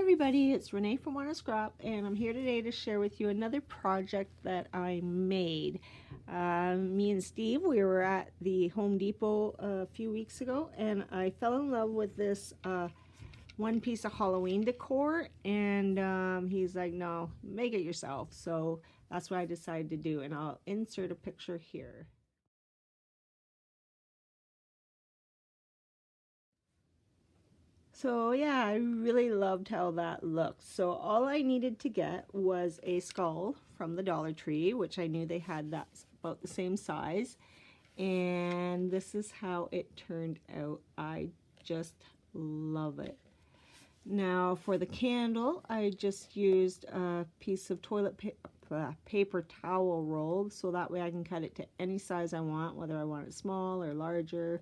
everybody, it's Renee from Wanna Scrap, and I'm here today to share with you another project that I made. Me and Steve, we were at the Home Depot a few weeks ago, and I fell in love with this one piece of Halloween decor, and he's like, no, make it yourself. So that's what I decided to do, and I'll insert a picture here. So yeah, I really loved how that looked. So all I needed to get was a skull from the Dollar Tree, which I knew they had that about the same size. And this is how it turned out. I just love it. Now for the candle, I just used a piece of paper towel roll, so that way I can cut it to any size I want, whether I want it small or larger.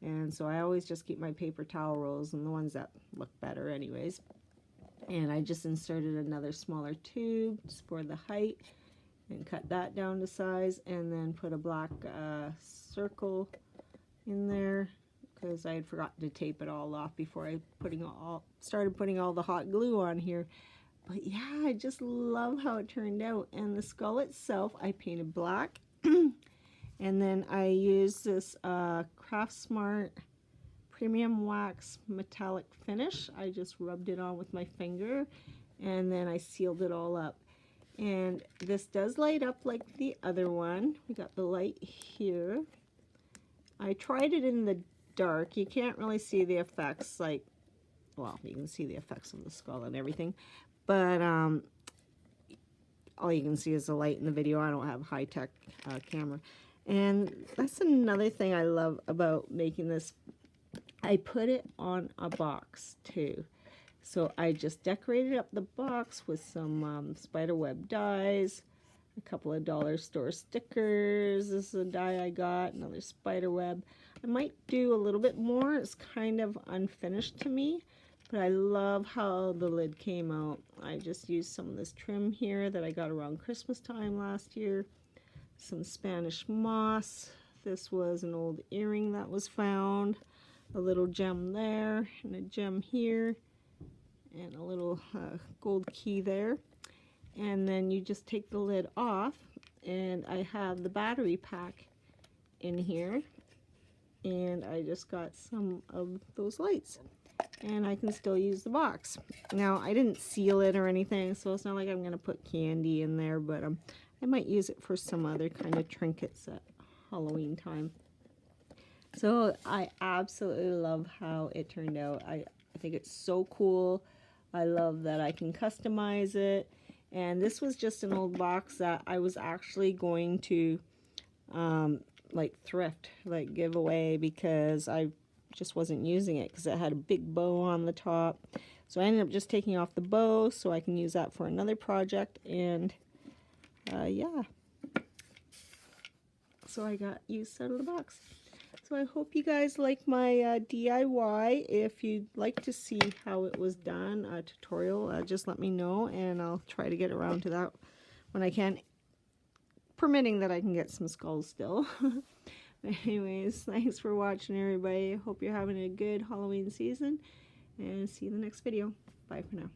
And so I always just keep my paper towel rolls and the ones that look better anyways. And I just inserted another smaller tube for the height and cut that down to size, and then put a black circle in there because I had forgotten to tape it all off before I started putting all the hot glue on here. But yeah, I just love how it turned out. And the skull itself I painted black. And then I used this Craft Smart Premium Wax Metallic Finish. I just rubbed it on with my finger, and then I sealed it all up. And this does light up like the other one. We got the light here. I tried it in the dark. You can't really see the effects, like, well, you can see the effects of the skull and everything, but all you can see is the light in the video. I don't have a high-tech camera. And that's another thing I love about making this. I put it on a box too. So I just decorated up the box with some spiderweb dies, a couple of dollar store stickers. This is a die I got, another spiderweb. I might do a little bit more. It's kind of unfinished to me, but I love how the lid came out. I just used some of this trim here that I got around Christmas time last year. Some Spanish moss. This was an old earring that was found. A little gem there, and a gem here, and a little gold key there. And then you just take the lid off, and I have the battery pack in here, and I just got some of those lights, and I can still use the box. Now I didn't seal it or anything, so it's not like I'm gonna put candy in there, but I might use it for some other kind of trinkets at Halloween time. So I absolutely love how it turned out. I think it's so cool. I love that I can customize it. And this was just an old box that I was actually going to like thrift, like give away, because I just wasn't using it because it had a big bow on the top. So I ended up just taking off the bow so I can use that for another project. And yeah, so I got use out of the box. So I hope you guys like my DIY. If you'd like to see how it was done, a tutorial, just let me know, and I'll try to get around to that when I can, permitting that I can get some skulls still. Anyways, thanks for watching, everybody. Hope you're having a good Halloween season, and see you in the next video. Bye for now.